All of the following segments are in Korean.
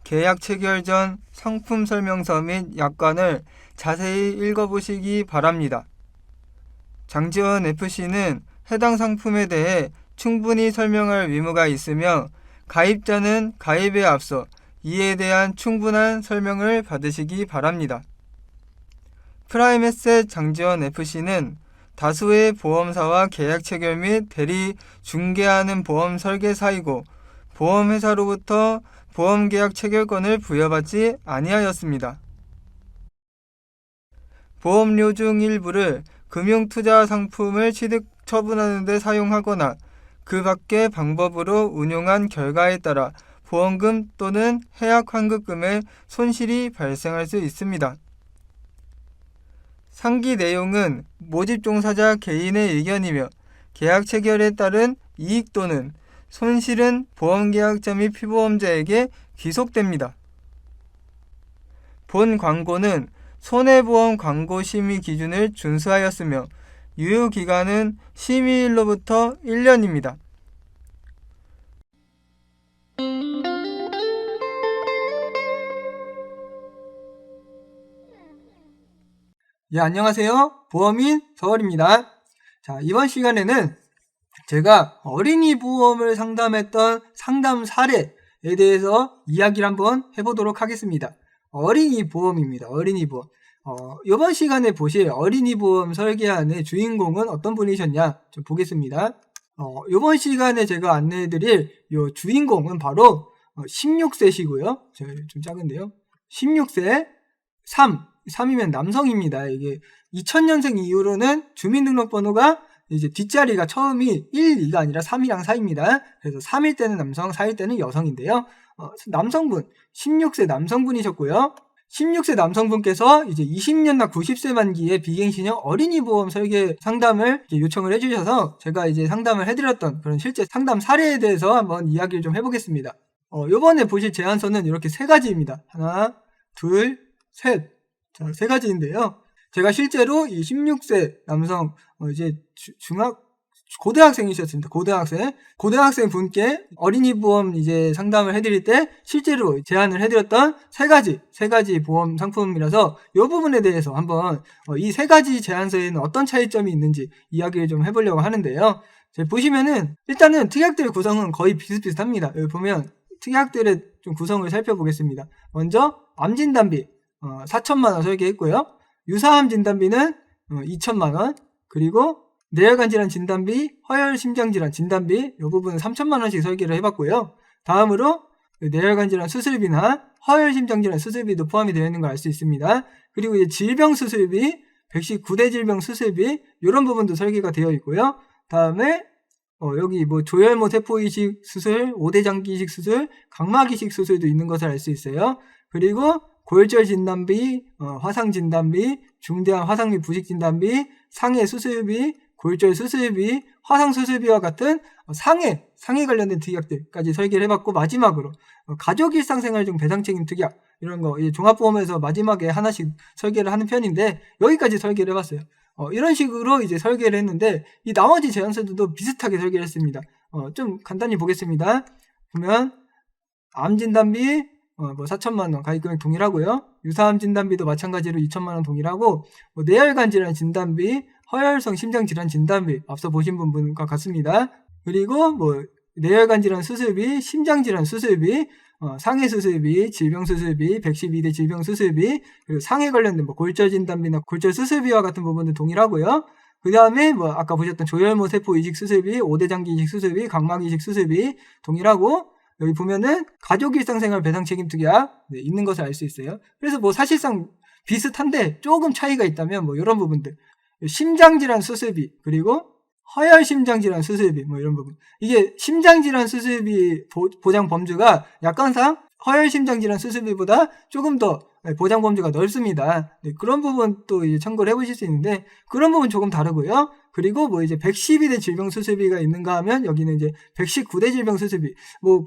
계약 체결 전 상품 설명서 및 약관을 자세히 읽어보시기 바랍니다. 장지원 FC는 해당 상품에 대해 충분히 설명할 의무가 있으며 가입자는 가입에 앞서 이에 대한 충분한 설명을 받으시기 바랍니다. 프라임에셋 장지원 FC는 다수의 보험사와 계약 체결 및 대리 중개하는 보험 설계사이고 보험회사로부터 보험계약 체결권을 부여받지 아니하였습니다. 보험료 중 일부를 금융투자 상품을 취득 처분하는 데 사용하거나 그 밖의 방법으로 운용한 결과에 따라 보험금 또는 해약 환급금의 손실이 발생할 수 있습니다. 상기 내용은 모집 종사자 개인의 의견이며 계약 체결에 따른 이익 또는 손실은 보험계약자 및 피보험자에게 귀속됩니다. 본 광고는 손해보험 광고 심의 기준을 준수하였으며 유효기간은 심의일로부터 1년입니다. 안녕하세요. 보험인 서월입니다. 자, 이번 시간에는 제가 어린이 보험을 상담했던 상담 사례에 대해서 이야기를 한번 해보도록 하겠습니다. 어린이 보험입니다. 어린이 보험. 이번 시간에 보실 어린이 보험 설계안의 주인공은 어떤 분이셨냐 좀 보겠습니다. 이번 시간에 제가 안내해드릴 이 주인공은 바로 16세시고요. 좀 작은데요. 16세 3이면 남성입니다. 이게 2000년생 이후로는 주민등록번호가 이제 뒷자리가 처음이 1, 2가 아니라 3이랑 4입니다. 그래서 3일 때는 남성, 4일 때는 여성인데요. 남성분, 16세 남성분이셨고요. 16세 남성분께서 이제 20년나 90세 만기의 비갱신형 어린이 보험 설계 상담을 요청을 해주셔서 제가 이제 상담을 해드렸던 그런 실제 상담 사례에 대해서 한번 이야기를 좀 해보겠습니다. 요번에 보실 제안서는 이렇게 세 가지입니다. 하나, 둘, 셋. 자, 세 가지인데요. 제가 실제로 이 16세 남성, 이제 고등학생이셨습니다. 고등학생 분께 어린이 보험 이제 상담을 해드릴 때 실제로 제안을 해드렸던 세 가지 보험 상품이라서 이 부분에 대해서 한번 이 세 가지 제안서에는 어떤 차이점이 있는지 이야기를 좀 해보려고 하는데요. 보시면은 일단은 특약들 구성은 거의 비슷비슷합니다. 여기 보면 특약들의 좀 구성을 살펴보겠습니다. 먼저 암진단비 4,000만원 설계했고요. 유사암 진단비는 2,000만원, 그리고 뇌혈관 질환 진단비, 허혈 심장질환 진단비 이 부분은 3,000만원씩 설계를 해봤고요. 다음으로 뇌혈관 질환 수술비나 허혈 심장질환 수술비도 포함이 되어 있는 걸 알 수 있습니다. 그리고 이제 질병 수술비, 119대 질병 수술비 이런 부분도 설계가 되어 있고요. 다음에 여기 뭐 조혈모 세포 이식 수술, 5대 장기 이식 수술, 각막 이식 수술도 있는 것을 알 수 있어요. 그리고 골절 진단비, 화상 진단비, 중대한 화상 및 부식 진단비, 상해 수술비, 골절 수술비, 화상 수술비와 같은 상해 관련된 특약들까지 설계를 해봤고, 마지막으로 가족 일상생활 중 배상 책임 특약 이런 거 종합보험에서 마지막에 하나씩 설계를 하는 편인데 여기까지 설계를 해봤어요. 이런 식으로 이제 설계를 했는데 이 나머지 제안서들도 비슷하게 설계를 했습니다. 좀 간단히 보겠습니다. 보면 암 진단비 4,000만원 가입금액 동일하고요. 유사암 진단비도 마찬가지로 2,000만원 동일하고, 뇌혈관 질환 진단비, 허혈성 심장 질환 진단비 앞서 보신 부분과 같습니다. 그리고 뇌혈관 질환 수술비, 심장 질환 수술비, 상해 수술비, 질병 수술비, 112대 질병 수술비, 그리고 상해 관련된 골절 진단비나 골절 수술비와 같은 부분도 동일하고요. 그 다음에 아까 보셨던 조혈모 세포 이식 수술비, 5대 장기 이식 수술비, 각막 이식 수술비 동일하고, 여기 보면은 가족 일상생활 배상 책임 특약 있는 것을 알 수 있어요. 그래서 사실상 비슷한데 조금 차이가 있다면 이런 부분들, 심장질환 수술비, 그리고 허혈 심장질환 수술비 이런 부분. 이게 심장질환 수술비 보장 범주가 약관상 허혈 심장질환 수술비보다 조금 더 보장 범주가 넓습니다. 그런 부분 또 참고를 해보실 수 있는데 그런 부분 조금 다르고요. 그리고 이제 112대 질병 수술비가 있는가 하면 여기는 이제 119대 질병 수술비.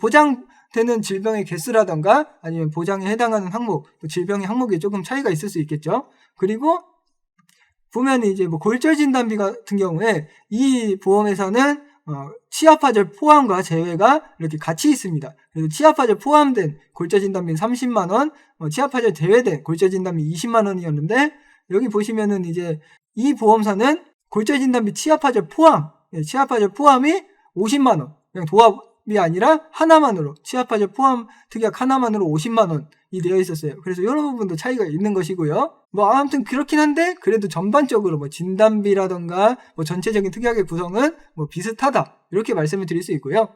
보장되는 질병의 개수라던가 아니면 보장에 해당하는 항목, 질병의 항목이 조금 차이가 있을 수 있겠죠. 그리고 보면 이제 골절 진단비 같은 경우에 이 보험에서는 치아파절 포함과 제외가 이렇게 같이 있습니다. 그래서 치아파절 포함된 골저진단비는 30만원, 치아파절 제외된 골저진단비 20만원이었는데, 여기 보시면은 이제 이 보험사는 골저진단비 치아파절 포함, 치아파절 포함이 50만원, 그냥 도합이 아니라 하나만으로, 치아파절 포함 특약 하나만으로 50만원이 되어 있었어요. 그래서 이런 부분도 차이가 있는 것이고요. 아무튼 그렇긴 한데, 그래도 전반적으로 진단비라던가 전체적인 특약의 구성은 비슷하다, 이렇게 말씀을 드릴 수 있고요.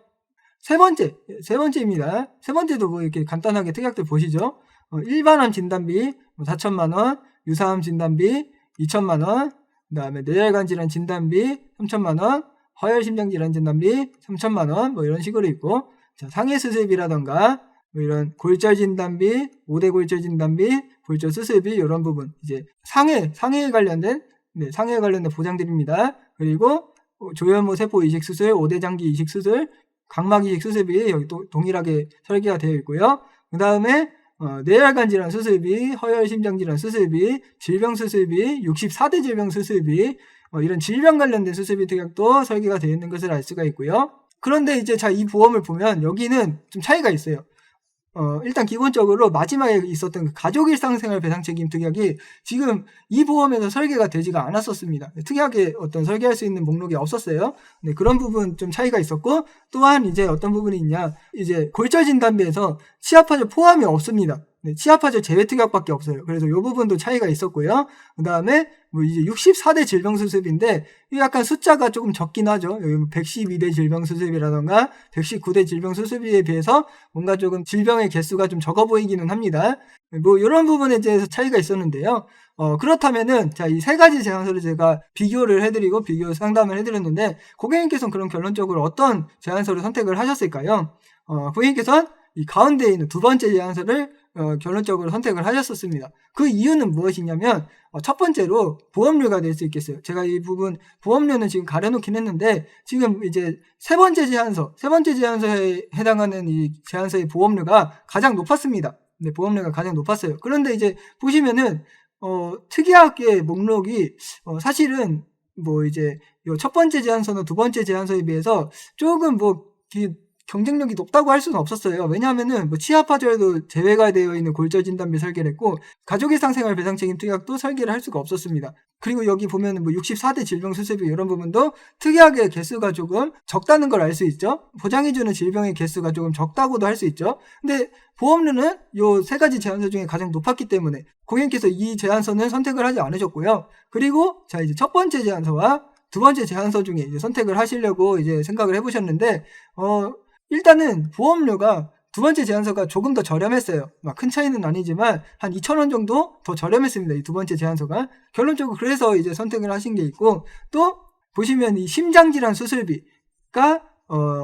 세 번째입니다. 세 번째도 이렇게 간단하게 특약들 보시죠. 일반암 진단비 4천만원, 유사암 진단비 2천만원, 그 다음에 뇌혈관 질환 진단비 3천만원, 허혈심장 질환 진단비 3천만원, 이런 식으로 있고, 자, 상해 수술비라던가, 이런 골절 진단비, 5대 골절 진단비, 골절 수술비, 이런 부분, 이제 상해에 관련된 보장드립니다. 그리고 조현무 세포 이식 수술, 5대 장기 이식 수술, 각막 이식 수술비, 여기 또 동일하게 설계가 되어 있고요. 그 다음에 뇌혈관 질환 수술비, 허혈심장 질환 수술비, 질병 수술비, 64대 질병 수술비, 이런 질병 관련된 수술비 특약도 설계가 되어 있는 것을 알 수가 있고요. 그런데 이제 이 보험을 보면 여기는 좀 차이가 있어요. 일단 기본적으로 마지막에 있었던 그 가족 일상생활 배상 책임 특약이 지금 이 보험에서 설계가 되지가 않았었습니다. 특약에 어떤 설계할 수 있는 목록이 없었어요. 네, 그런 부분 좀 차이가 있었고, 또한 이제 어떤 부분이 있냐, 이제 골절 진단비에서 치아파절 포함이 없습니다. 네, 치아파절 제외 특약밖에 없어요. 그래서 이 부분도 차이가 있었고요. 그 다음에 이제 64대 질병수습인데 약간 숫자가 조금 적긴 하죠. 여기 112대 질병수습이라던가 119대 질병수습에 비해서 뭔가 조금 질병의 개수가 좀 적어 보이기는 합니다. 이런 부분에 대해서 차이가 있었는데요. 그렇다면은 이 세 가지 제안서를 제가 비교 상담을 해드렸는데, 고객님께서는 그럼 결론적으로 어떤 제안서를 선택을 하셨을까요? 고객님께서는 이 가운데 있는 두 번째 제안서를 결론적으로 선택을 하셨었습니다. 그 이유는 무엇이냐면, 첫 번째로 보험료가 될 수 있겠어요. 제가 이 부분 보험료는 지금 가려놓긴 했는데, 지금 이제 세 번째 제안서에 해당하는 이 제안서의 보험료가 가장 높았습니다. 네, 보험료가 가장 높았어요. 그런데 이제 보시면은 특이하게 목록이 사실은 이제 요 첫 번째 제안서나 두 번째 제안서에 비해서 조금 경쟁력이 높다고 할 수는 없었어요. 왜냐하면은 치아파절도 제외가 되어 있는 골절 진단비 설계를 했고, 가족일상생활 배상 책임 특약도 설계를 할 수가 없었습니다. 그리고 여기 보면은 64대 질병 수술비 이런 부분도 특이하게 개수가 조금 적다는 걸 알 수 있죠. 보장해주는 질병의 개수가 조금 적다고도 할 수 있죠. 근데 보험료는 요 세 가지 제안서 중에 가장 높았기 때문에 고객님께서 이 제안서는 선택을 하지 않으셨고요. 그리고 이제 첫 번째 제안서와 두 번째 제안서 중에 이제 선택을 하시려고 이제 생각을 해보셨는데, 일단은 보험료가 두 번째 제안서가 조금 더 저렴했어요. 큰 차이는 아니지만 한 2,000원 정도 더 저렴했습니다. 이 두 번째 제안서가. 결론적으로 그래서 이제 선택을 하신 게 있고, 또 보시면 이 심장질환 수술비가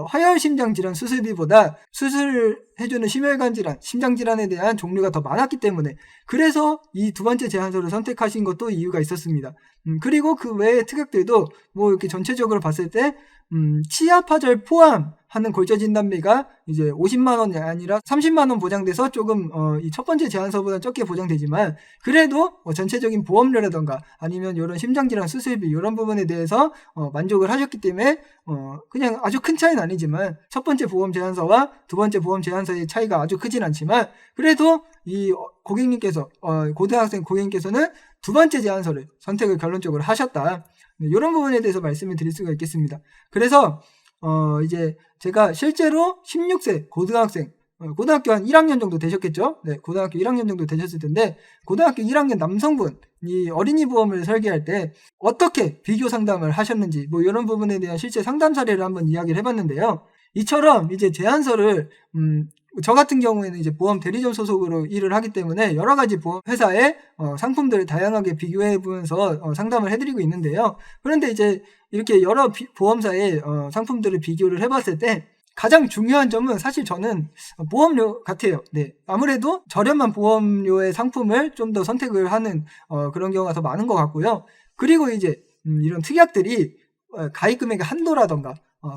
화혈심장 질환 수술비보다 수술해주는 심혈관 질환, 심장질환에 대한 종류가 더 많았기 때문에, 그래서 이 두 번째 제안서를 선택하신 것도 이유가 있었습니다. 그리고 그 외의 특약들도 이렇게 전체적으로 봤을 때 치아파절 포함하는 골절 진단비가 이제 50만원이 아니라 30만원 보장돼서 조금 이 첫 번째 제안서보다 적게 보장되지만, 그래도 전체적인 보험료라던가 아니면 이런 심장질환 수술비 이런 부분에 대해서 만족을 하셨기 때문에 그냥 아주 큰 차이는 아니지만, 첫 번째 보험 제안서와 두 번째 보험 제안서의 차이가 아주 크진 않지만, 그래도 이 고객님께서 고등학생 고객님께서는 두 번째 제안서를 선택을 결론적으로 하셨다. 이런 부분에 대해서 말씀을 드릴 수가 있겠습니다. 그래서 이제 제가 실제로 16세 고등학생, 고등학교 한 1학년 정도 되셨겠죠? 네, 고등학교 1학년 정도 되셨을 텐데, 고등학교 1학년 남성분이 어린이 보험을 설계할 때 어떻게 비교 상담을 하셨는지 이런 부분에 대한 실제 상담 사례를 한번 이야기를 해봤는데요. 이처럼 이제 제안서를 저 같은 경우에는 이제 보험 대리점 소속으로 일을 하기 때문에 여러 가지 보험 회사의 상품들을 다양하게 비교해 보면서 상담을 해드리고 있는데요. 그런데 이제 이렇게 여러 보험사의 상품들을 비교를 해봤을 때 가장 중요한 점은 사실 저는 보험료 같아요. 네, 아무래도 저렴한 보험료의 상품을 좀 더 선택을 하는 그런 경우가 더 많은 것 같고요. 그리고 이제 이런 특약들이 가입 금액의 한도라던가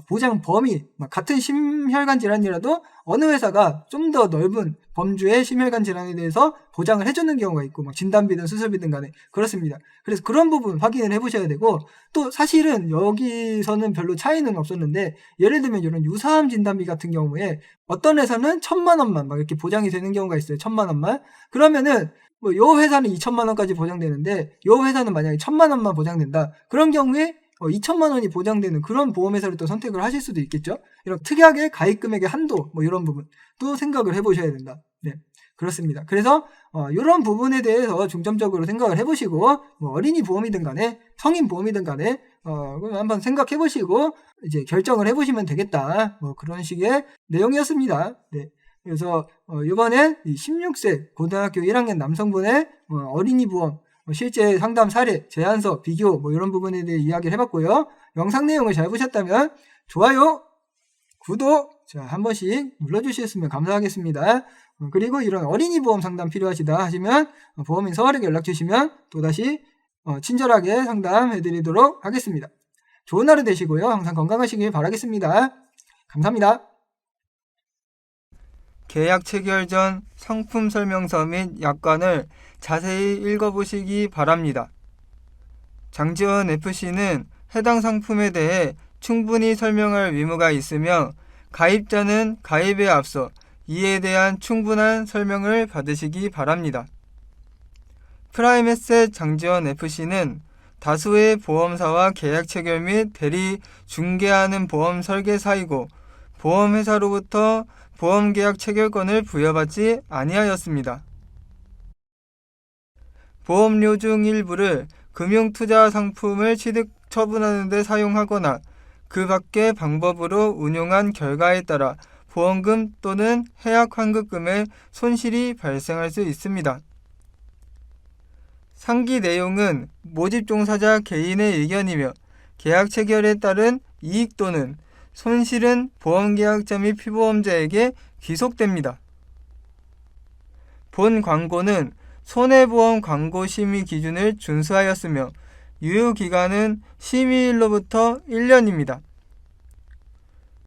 보장 범위, 같은 심혈관 질환이라도 어느 회사가 좀 더 넓은 범주의 심혈관 질환에 대해서 보장을 해주는 경우가 있고, 진단비든 수술비든 간에 그렇습니다. 그래서 그런 부분 확인을 해보셔야 되고, 또 사실은 여기서는 별로 차이는 없었는데, 예를 들면 이런 유사암 진단비 같은 경우에 어떤 회사는 1,000만 원만 이렇게 보장이 되는 경우가 있어요. 1,000만 원만. 그러면은 요 회사는 2,000만 원까지 보장되는데, 요 회사는 만약에 1,000만 원만 보장된다. 그런 경우에 2,000만 원이 보장되는 그런 보험회사를 또 선택을 하실 수도 있겠죠. 이런 특약의 가입 금액의 한도, 이런 부분도 생각을 해보셔야 된다. 네, 그렇습니다. 그래서 이런 부분에 대해서 중점적으로 생각을 해보시고, 어린이 보험이든 간에 성인 보험이든 간에 한번 생각해보시고 이제 결정을 해보시면 되겠다. 그런 식의 내용이었습니다. 네. 그래서 이번엔 16세 고등학교 1학년 남성분의 어린이 보험 실제 상담 사례, 제안서, 비교 이런 부분에 대해 이야기를 해봤고요. 영상 내용을 잘 보셨다면 좋아요, 구독 한 번씩 눌러주셨으면 감사하겠습니다. 그리고 이런 어린이 보험 상담 필요하시다 하시면 보험인 서울에게 연락 주시면 또다시 친절하게 상담해드리도록 하겠습니다. 좋은 하루 되시고요. 항상 건강하시길 바라겠습니다. 감사합니다. 계약 체결 전 상품 설명서 및 약관을 자세히 읽어보시기 바랍니다. 장지원 FC는 해당 상품에 대해 충분히 설명할 의무가 있으며 가입자는 가입에 앞서 이에 대한 충분한 설명을 받으시기 바랍니다. 프라임에셋 장지원 FC는 다수의 보험사와 계약 체결 및 대리 중개하는 보험 설계사이고 보험회사로부터 보험계약 체결권을 부여받지 아니하였습니다. 보험료 중 일부를 금융투자 상품을 취득 처분하는 데 사용하거나 그 밖의 방법으로 운용한 결과에 따라 보험금 또는 해약 환급금의 손실이 발생할 수 있습니다. 상기 내용은 모집 종사자 개인의 의견이며 계약 체결에 따른 이익 또는 손실은 보험계약자 및 피보험자에게 귀속됩니다. 본 광고는 손해보험 광고 심의 기준을 준수하였으며 유효기간은 심의일로부터 1년입니다.